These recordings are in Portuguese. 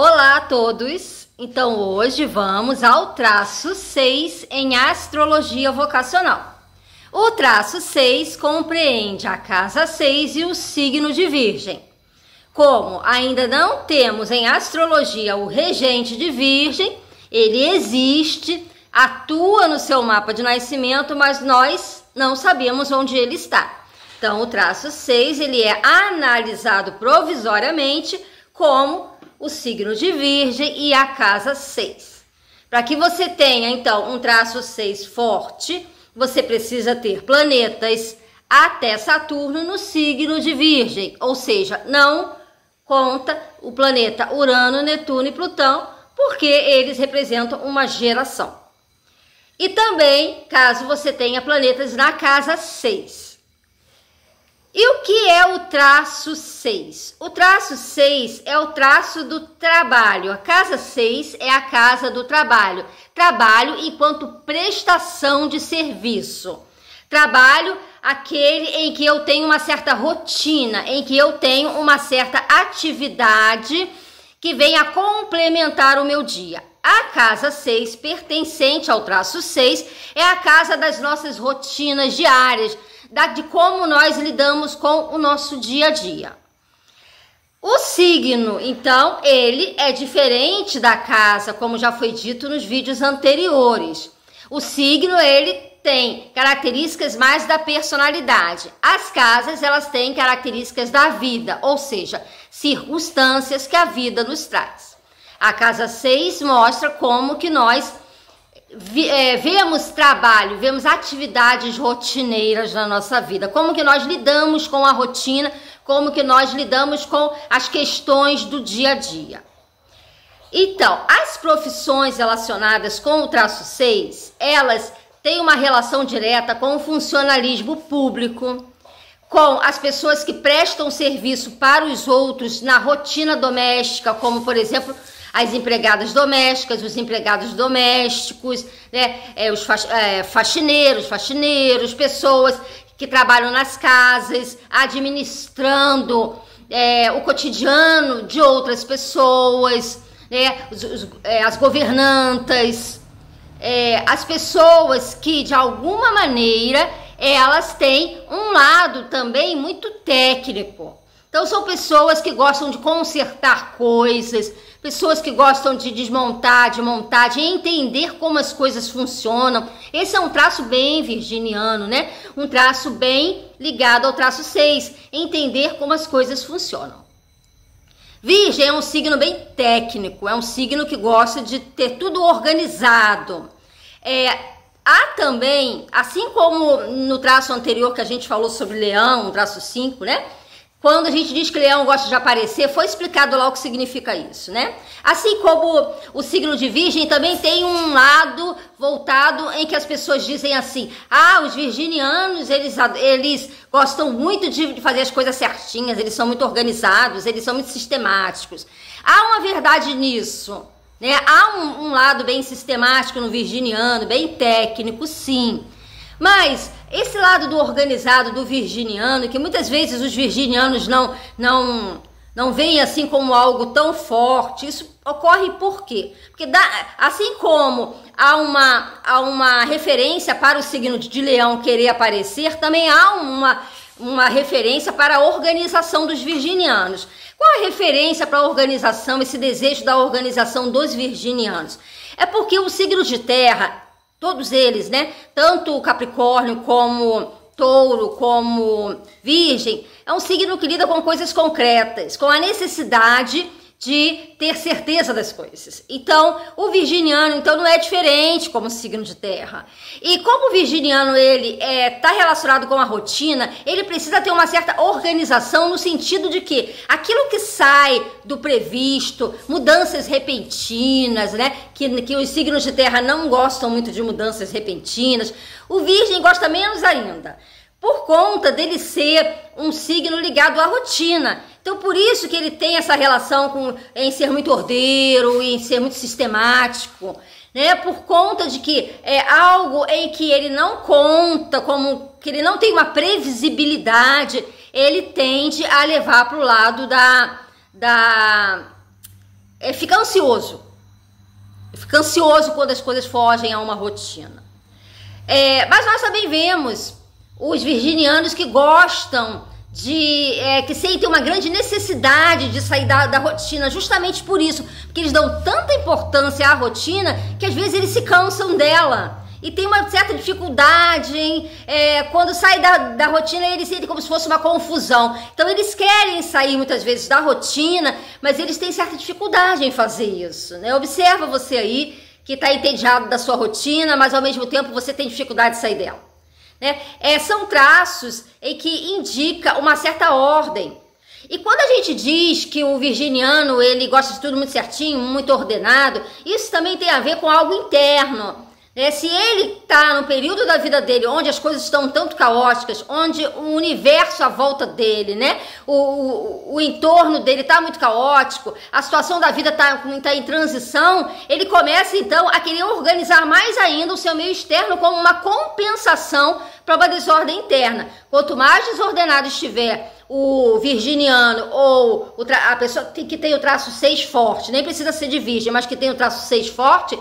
Olá a todos! Então hoje vamos ao traço 6 em astrologia vocacional. O traço 6 compreende a casa 6 e o signo de Virgem. Como ainda não temos em astrologia o regente de Virgem, ele existe, atua no seu mapa de nascimento, mas nós não sabemos onde ele está. Então o traço 6 ele é analisado provisoriamente como o signo de Virgem e a casa 6. Para que você tenha, então, um traço 6 forte, você precisa ter planetas até Saturno no signo de Virgem, ou seja, não conta o planeta Urano, Netuno e Plutão, porque eles representam uma geração. E também, caso você tenha planetas na casa 6. E o que é o traço 6? O traço 6 é o traço do trabalho. A casa 6 é a casa do trabalho. Trabalho enquanto prestação de serviço. Trabalho aquele em que eu tenho uma certa rotina, em que eu tenho uma certa atividade que vem a complementar o meu dia. A casa 6, pertencente ao traço 6, é a casa das nossas rotinas diárias, de como nós lidamos com o nosso dia a dia. O signo, então, ele é diferente da casa, como já foi dito nos vídeos anteriores. O signo, ele tem características mais da personalidade. As casas, elas têm características da vida, ou seja, circunstâncias que a vida nos traz. A casa 6 mostra como que nós vemos trabalho, vemos atividades rotineiras na nossa vida, como que nós lidamos com a rotina, como que nós lidamos com as questões do dia a dia. Então, as profissões relacionadas com o traço 6, elas têm uma relação direta com o funcionalismo público, com as pessoas que prestam serviço para os outros na rotina doméstica, como, por exemplo, as empregadas domésticas, os empregados domésticos, né? Os faxineiros, pessoas que trabalham nas casas, administrando o cotidiano de outras pessoas, né? As governantas, as pessoas que de alguma maneira elas têm um lado também muito técnico. Então são pessoas que gostam de consertar coisas, pessoas que gostam de desmontar, de montar, de entender como as coisas funcionam. Esse é um traço bem virginiano, né? Um traço bem ligado ao traço 6, entender como as coisas funcionam. Virgem é um signo bem técnico, é um signo que gosta de ter tudo organizado. Há também, assim como no traço anterior que a gente falou sobre Leão, o traço 5, né? Quando a gente diz que Leão gosta de aparecer, foi explicado lá o que significa isso, né? Assim como o signo de Virgem também tem um lado voltado em que as pessoas dizem assim: os virginianos, eles gostam muito de fazer as coisas certinhas, eles são muito organizados, eles são muito sistemáticos. Há uma verdade nisso, né? Há um lado bem sistemático no virginiano, bem técnico, sim. Mas esse lado do organizado, do virginiano, que muitas vezes os virginianos não veem assim como algo tão forte, isso ocorre por quê? Porque assim como há uma referência para o signo de Leão querer aparecer, também há uma referência para a organização dos virginianos. Qual a referência para a organização, esse desejo da organização dos virginianos? É porque o signo de terra, todos eles, né? Tanto o Capricórnio como Touro, como Virgem, é um signo que lida com coisas concretas, com a necessidade de ter certeza das coisas. Então, o virginiano não é diferente como signo de terra. E como o virginiano ele está relacionado com a rotina, ele precisa ter uma certa organização no sentido de que aquilo que sai do previsto, mudanças repentinas, né? Que os signos de terra não gostam muito de mudanças repentinas, o virgem gosta menos ainda, por conta dele ser um signo ligado à rotina. Então, por isso que ele tem essa relação em ser muito ordeiro, em ser muito sistemático, né? Por conta de que é algo em que ele não conta, como que ele não tem uma previsibilidade, ele tende a levar para o lado fica ansioso. Fica ansioso quando as coisas fogem a uma rotina. Mas nós também vemos os virginianos que gostam que sentem uma grande necessidade de sair da rotina, justamente por isso, porque eles dão tanta importância à rotina que às vezes eles se cansam dela e tem uma certa dificuldade quando sai da rotina, eles sentem como se fosse uma confusão. Então eles querem sair muitas vezes da rotina, mas eles têm certa dificuldade em fazer isso, né? Observa você aí que está entediado da sua rotina, mas ao mesmo tempo você tem dificuldade de sair dela, né? São traços em que indica uma certa ordem. E quando a gente diz que o virginiano ele gosta de tudo muito certinho, muito ordenado, isso também tem a ver com algo interno. Se ele está no período da vida dele onde as coisas estão tanto caóticas, onde o universo à volta dele, né, o entorno dele está muito caótico, a situação da vida está em transição, ele começa então a querer organizar mais ainda o seu meio externo como uma compensação para uma desordem interna. Quanto mais desordenado estiver o virginiano ou a pessoa que tem o traço 6 forte, nem precisa ser de virgem, mas que tem o traço 6 forte,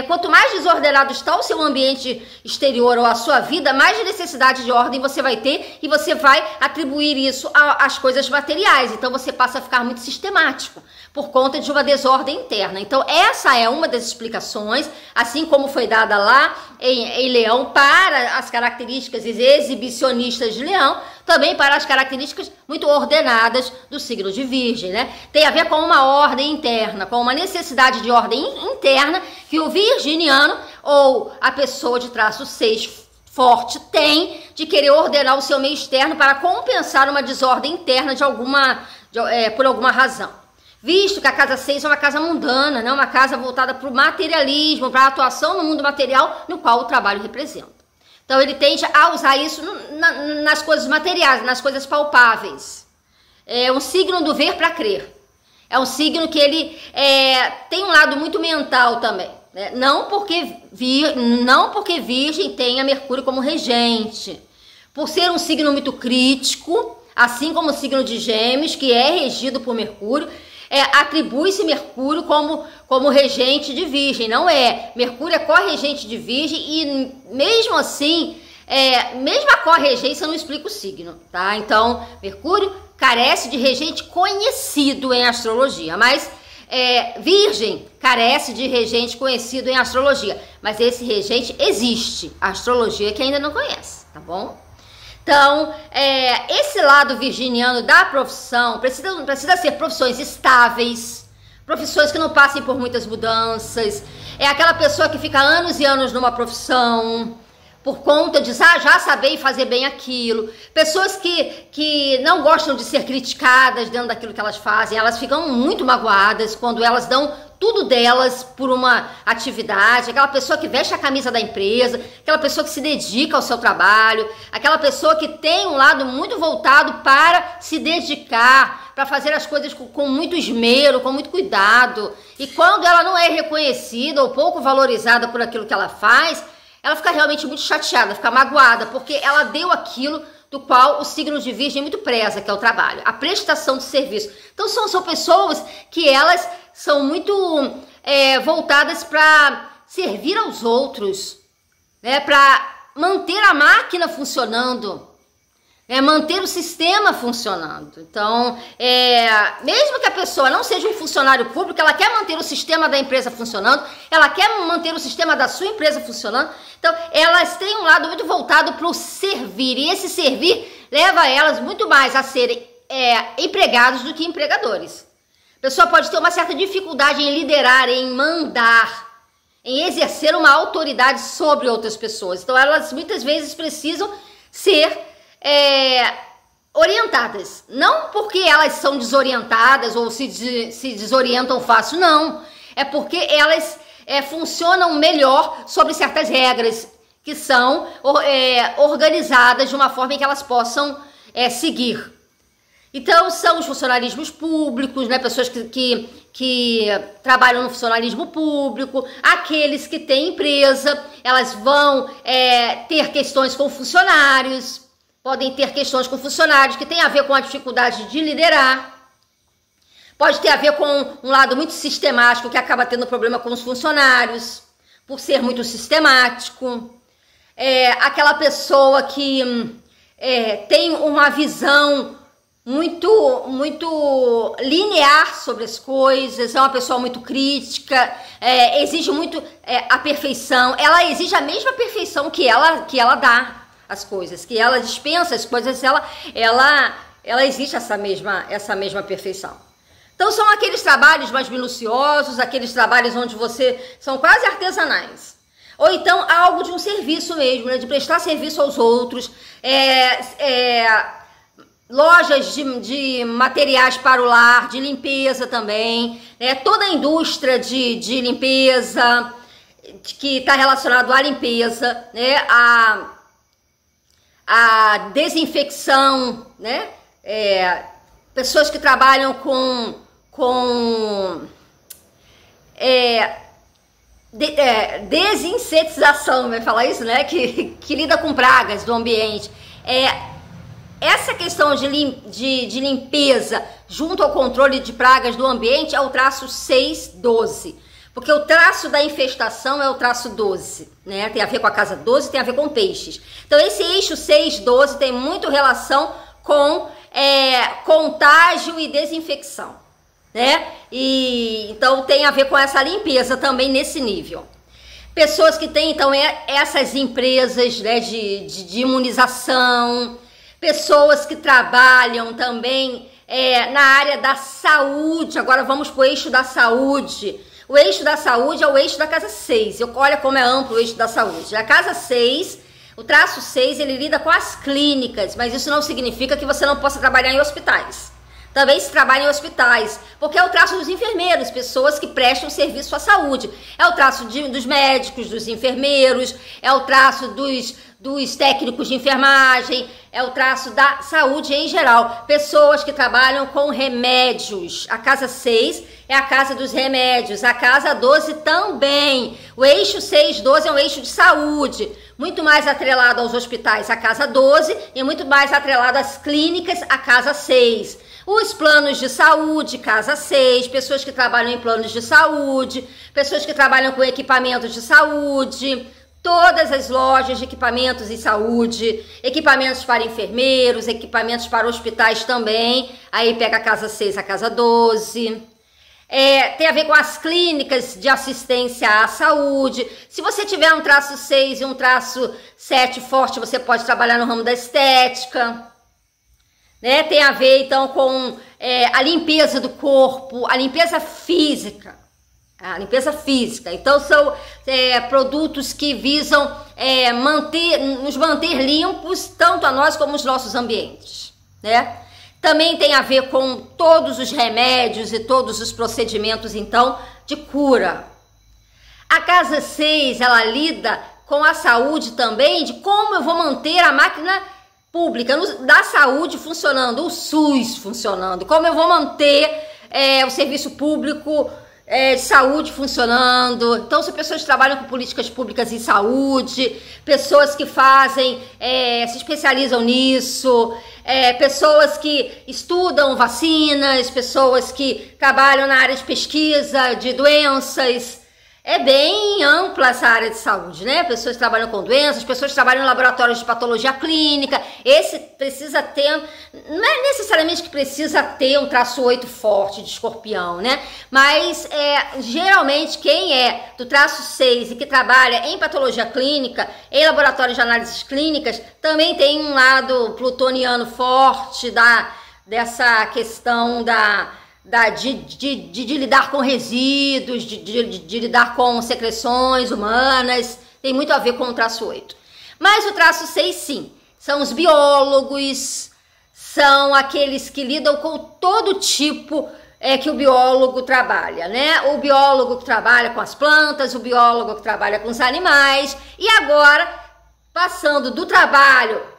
quanto mais desordenado está o seu ambiente exterior ou a sua vida, mais necessidade de ordem você vai ter e você vai atribuir isso às coisas materiais. Então você passa a ficar muito sistemático por conta de uma desordem interna. Então essa é uma das explicações, assim como foi dada lá em Leão para as características exibicionistas de Leão, também para as características muito ordenadas do signo de Virgem, né? Tem a ver com uma ordem interna, com uma necessidade de ordem interna que o virginiano ou a pessoa de traço 6 forte tem de querer ordenar o seu meio externo para compensar uma desordem interna por alguma razão. Visto que a casa 6 é uma casa mundana, né? Uma casa voltada para o materialismo, para a atuação no mundo material no qual o trabalho representa. Então ele tende a usar isso nas coisas materiais, nas coisas palpáveis. É um signo do ver para crer. É um signo que ele tem um lado muito mental também, né? Não porque Virgem tenha Mercúrio como regente. Por ser um signo muito crítico, assim como o signo de Gêmeos, que é regido por Mercúrio, atribui-se Mercúrio como regente de Virgem. Não é. Mercúrio é corregente de Virgem e mesmo assim, mesmo a corregência não explica o signo, tá? Então, Mercúrio carece de regente conhecido em astrologia, mas Virgem carece de regente conhecido em astrologia, mas esse regente existe, a astrologia que ainda não conhece, tá bom? Então, esse lado virginiano da profissão precisa ser profissões estáveis, profissões que não passem por muitas mudanças. É aquela pessoa que fica anos e anos numa profissão por conta de já saber e fazer bem aquilo. Pessoas que não gostam de ser criticadas dentro daquilo que elas fazem, elas ficam muito magoadas quando elas dão tudo delas por uma atividade, aquela pessoa que veste a camisa da empresa, aquela pessoa que se dedica ao seu trabalho, aquela pessoa que tem um lado muito voltado para se dedicar, para fazer as coisas com muito esmero, com muito cuidado. E quando ela não é reconhecida ou pouco valorizada por aquilo que ela faz, ela fica realmente muito chateada, fica magoada, porque ela deu aquilo do qual o signo de Virgem muito preza, que é o trabalho, a prestação de serviço. Então são pessoas que elas são muito voltadas para servir aos outros, né, para manter a máquina funcionando, manter o sistema funcionando. Então, mesmo que a pessoa não seja um funcionário público, ela quer manter o sistema da empresa funcionando, ela quer manter o sistema da sua empresa funcionando. Então, elas têm um lado muito voltado para o servir, e esse servir leva elas muito mais a serem empregados do que empregadores. A pessoa pode ter uma certa dificuldade em liderar, em mandar, em exercer uma autoridade sobre outras pessoas. Então, elas muitas vezes precisam ser orientadas. Não porque elas são desorientadas ou se desorientam fácil, não. É porque elas funcionam melhor sobre certas regras que são organizadas de uma forma em que elas possam seguir. Então, são os funcionarismos públicos, né? Pessoas que trabalham no funcionalismo público, aqueles que têm empresa, elas vão ter questões com funcionários, podem ter questões com funcionários que têm a ver com a dificuldade de liderar. Pode ter a ver com um lado muito sistemático que acaba tendo problema com os funcionários, por ser muito sistemático. Aquela pessoa que tem uma visão muito linear sobre as coisas, é uma pessoa muito crítica, exige muito a perfeição. Ela exige a mesma perfeição que ela dá as coisas, que ela dispensa as coisas, ela exige essa mesma perfeição. Então são aqueles trabalhos mais minuciosos, aqueles trabalhos onde são quase artesanais. Ou então algo de um serviço mesmo, né? De prestar serviço aos outros, lojas de materiais para o lar, de limpeza também, né? Toda a indústria de limpeza, que está relacionado à limpeza, né? A desinfecção, né? Pessoas que trabalham com desinsetização, vai falar isso, né? Que lida com pragas do ambiente. Essa questão de limpeza junto ao controle de pragas do ambiente é o traço 612. Porque o traço da infestação é o traço 12, né? Tem a ver com a casa 12, tem a ver com peixes. Então esse eixo 612 tem muito relação com contágio e desinfecção, né? E então tem a ver com essa limpeza também nesse nível. Pessoas que têm então essas empresas, né, de imunização, pessoas que trabalham também na área da saúde. Agora vamos para o eixo da saúde. O eixo da saúde é o eixo da casa 6. Olha como é amplo o eixo da saúde. A casa 6, o traço 6, ele lida com as clínicas, mas isso não significa que você não possa trabalhar em hospitais. Também se trabalha em hospitais, porque é o traço dos enfermeiros, pessoas que prestam serviço à saúde. É o traço dos médicos, dos enfermeiros, é o traço dos técnicos de enfermagem, é o traço da saúde em geral. Pessoas que trabalham com remédios. A casa 6 é a casa dos remédios, a casa 12 também. O eixo 612 é um eixo de saúde, muito mais atrelado aos hospitais, a casa 12, e muito mais atrelado às clínicas, a casa 6. Os planos de saúde, casa 6, pessoas que trabalham em planos de saúde, pessoas que trabalham com equipamentos de saúde, todas as lojas de equipamentos em saúde, equipamentos para enfermeiros, equipamentos para hospitais também, aí pega a casa 6, a casa 12. Tem a ver com as clínicas de assistência à saúde. Se você tiver um traço 6 e um traço 7 forte, você pode trabalhar no ramo da estética. Né? Tem a ver então com a limpeza do corpo, a limpeza física. Então são produtos que visam nos manter limpos, tanto a nós como os nossos ambientes, né? Também tem a ver com todos os remédios e todos os procedimentos, então, de cura. A casa 6, ela lida com a saúde também, de como eu vou manter a máquina pública da saúde funcionando, o SUS funcionando, como eu vou manter o serviço público de saúde funcionando. Então são pessoas que trabalham com políticas públicas em saúde, pessoas que se especializam nisso, pessoas que estudam vacinas, pessoas que trabalham na área de pesquisa de doenças. É bem ampla essa área de saúde, né? Pessoas que trabalham com doenças, pessoas que trabalham em laboratórios de patologia clínica. Esse precisa ter, não é necessariamente que precisa ter um traço 8 forte de escorpião, né? Mas geralmente quem é do traço 6 e que trabalha em patologia clínica, em laboratórios de análises clínicas, também tem um lado plutoniano forte dessa questão de lidar com resíduos, de lidar com secreções humanas. Tem muito a ver com o traço 8. Mas o traço 6, sim, são os biólogos, são aqueles que lidam com todo tipo que o biólogo trabalha, né? O biólogo que trabalha com as plantas, o biólogo que trabalha com os animais. E agora, passando do trabalho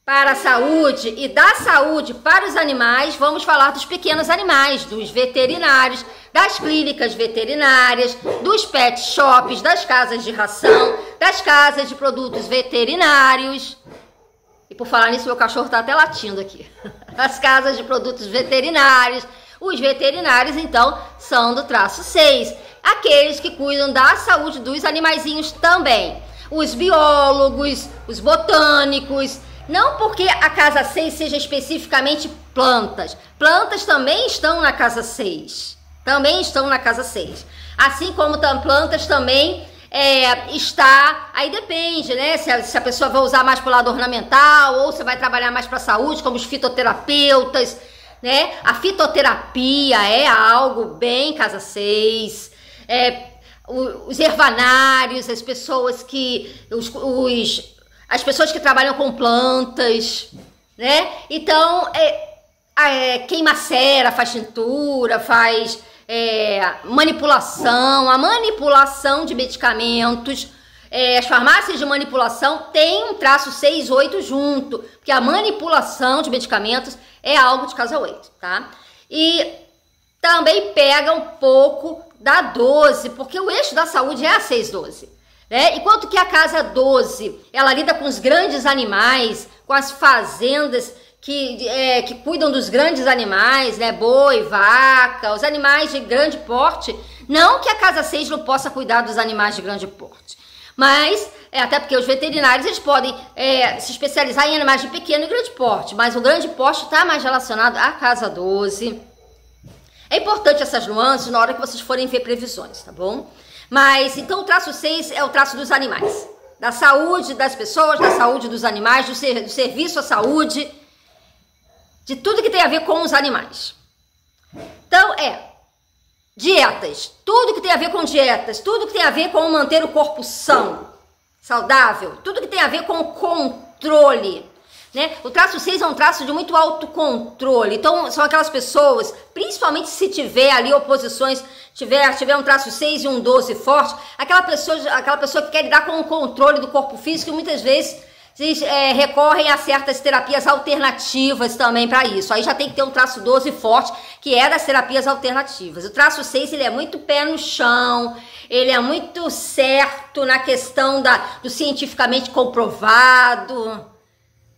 para a saúde e da saúde para os animais, vamos falar dos pequenos animais, dos veterinários, das clínicas veterinárias, dos pet shops, das casas de ração, das casas de produtos veterinários. E por falar nisso, meu cachorro está até latindo aqui. As casas de produtos veterinários, Os veterinários, então, são do traço 6, aqueles que cuidam da saúde dos animaizinhos também. Os biólogos, os botânicos, não porque a casa 6 seja especificamente plantas. Plantas também estão na casa 6. Também estão na casa 6. Assim como plantas também está... Aí depende, né? Se a pessoa vai usar mais para o lado ornamental ou se vai trabalhar mais para a saúde, como os fitoterapeutas, né? A fitoterapia é algo bem casa 6. Os ervanários, as pessoas que... as pessoas que trabalham com plantas, né? Então, queima cera, faz tintura, faz manipulação, a manipulação de medicamentos. As farmácias de manipulação têm um traço 6, 8 junto, porque a manipulação de medicamentos é algo de casa 8, tá? E também pega um pouco da 12, porque o eixo da saúde é a 6, 12. Enquanto que a casa 12, ela lida com os grandes animais, com as fazendas que cuidam dos grandes animais, né? Boi, vaca, os animais de grande porte. Não que a casa 6 não possa cuidar dos animais de grande porte, mas, até porque os veterinários eles podem se especializar em animais de pequeno e grande porte, mas o grande porte está mais relacionado à casa 12. É importante essas nuances na hora que vocês forem ver previsões, tá bom? Mas, então, o traço 6 é o traço dos animais, da saúde das pessoas, da saúde dos animais, do serviço à saúde, de tudo que tem a ver com os animais. Então, dietas, tudo que tem a ver com dietas, tudo que tem a ver com manter o corpo são, saudável, tudo que tem a ver com controle, né? O traço 6 é um traço de muito autocontrole. Então, são aquelas pessoas, principalmente se tiver ali oposições, tiver um traço 6 e um 12 forte, aquela pessoa que quer lidar com o controle do corpo físico, e muitas vezes recorrem a certas terapias alternativas também para isso. Aí já tem que ter um traço 12 forte, que é das terapias alternativas. O traço 6, ele é muito pé no chão, ele é muito certo na questão do cientificamente comprovado,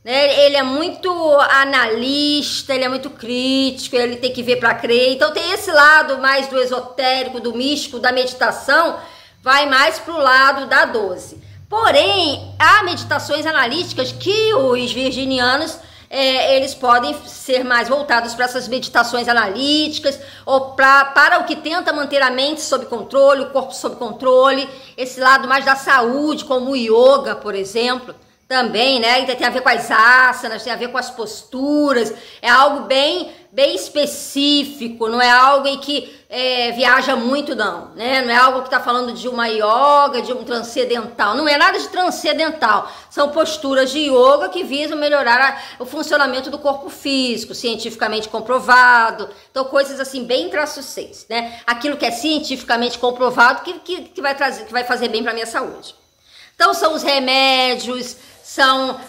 né? Ele é muito analista, ele é muito crítico, ele tem que ver para crer. Então tem esse lado mais do esotérico, do místico, da meditação, vai mais pro lado da 12. Porém, há meditações analíticas que os virginianos, eles podem ser mais voltados para essas meditações analíticas, ou para o que tenta manter a mente sob controle, o corpo sob controle, esse lado mais da saúde, como o yoga, por exemplo. Também, né? Tem a ver com as asanas, tem a ver com as posturas. É algo bem específico, não é algo em que viaja muito, não, né? Não é algo que está falando de uma yoga, de um transcendental. Não é nada de transcendental. São posturas de yoga que visam melhorar o funcionamento do corpo físico, cientificamente comprovado. Então, coisas assim, bem traço 6, né? Aquilo que é cientificamente comprovado que vai fazer bem para a minha saúde. Então, são os remédios, são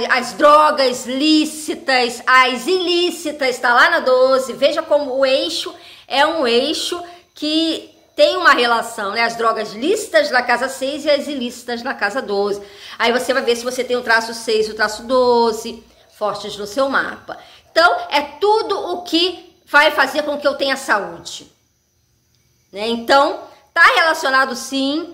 as drogas lícitas, as ilícitas, está lá na 12. Veja como o eixo é um eixo que tem uma relação, né? As drogas lícitas na casa 6 e as ilícitas na casa 12. Aí você vai ver se você tem o traço 6 e o traço 12 fortes no seu mapa. Então, é tudo o que vai fazer com que eu tenha saúde, né? Então, tá relacionado sim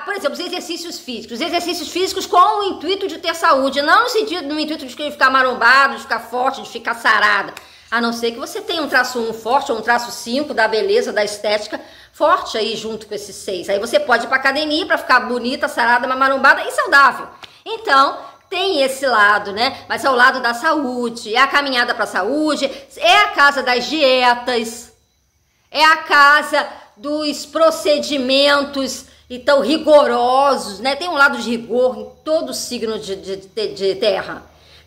por exemplo, os exercícios físicos. Exercícios físicos com o intuito de ter saúde, não no intuito de ficar marombado, de ficar forte, de ficar sarada. A não ser que você tenha um traço 1 forte ou um traço 5 da beleza, da estética forte aí junto com esses 6. Aí você pode ir pra academia para ficar bonita, sarada, marombada e saudável. Então, tem esse lado, né? Mas é o lado da saúde, é a caminhada pra saúde, é a casa das dietas, é a casa dos procedimentos então rigorosos, né? Tem um lado de rigor em todo signo de terra.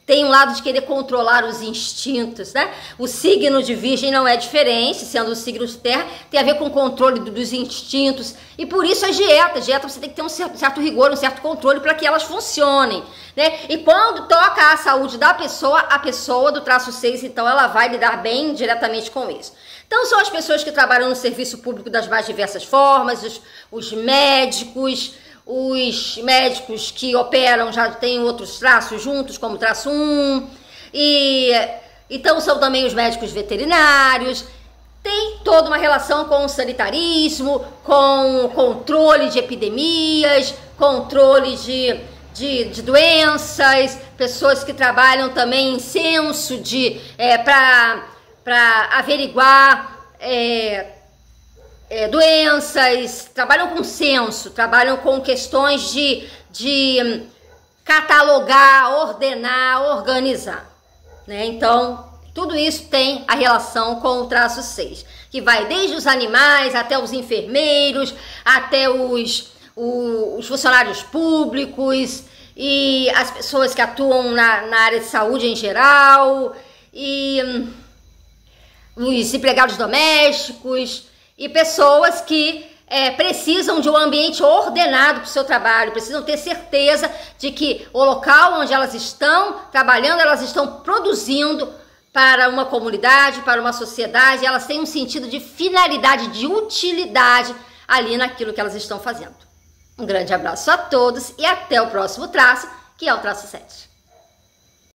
Tem um lado de querer controlar os instintos, né? O signo de Virgem não é diferente, sendo o signo de terra, tem a ver com o controle dos instintos. E por isso as dietas. Dieta você tem que ter um certo rigor, um certo controle para que elas funcionem, né? E quando toca a saúde da pessoa, a pessoa do traço 6, então ela vai lidar bem diretamente com isso. Então são as pessoas que trabalham no serviço público das mais diversas formas, os médicos que operam já têm outros traços juntos, como traço 1, e Então são também os médicos veterinários, tem toda uma relação com o sanitarismo, com o controle de epidemias, controle de doenças, pessoas que trabalham também em censo para averiguar doenças, trabalham com censo, trabalham com questões de catalogar, ordenar, organizar, né? Então, tudo isso tem a relação com o traço 6, que vai desde os animais até os enfermeiros, até os funcionários públicos e as pessoas que atuam na área de saúde em geral, e os empregados domésticos e pessoas que precisam de um ambiente ordenado para o seu trabalho, precisam ter certeza de que o local onde elas estão trabalhando, elas estão produzindo para uma comunidade, para uma sociedade, elas têm um sentido de finalidade, de utilidade ali naquilo que elas estão fazendo. Um grande abraço a todos e até o próximo traço, que é o traço 7.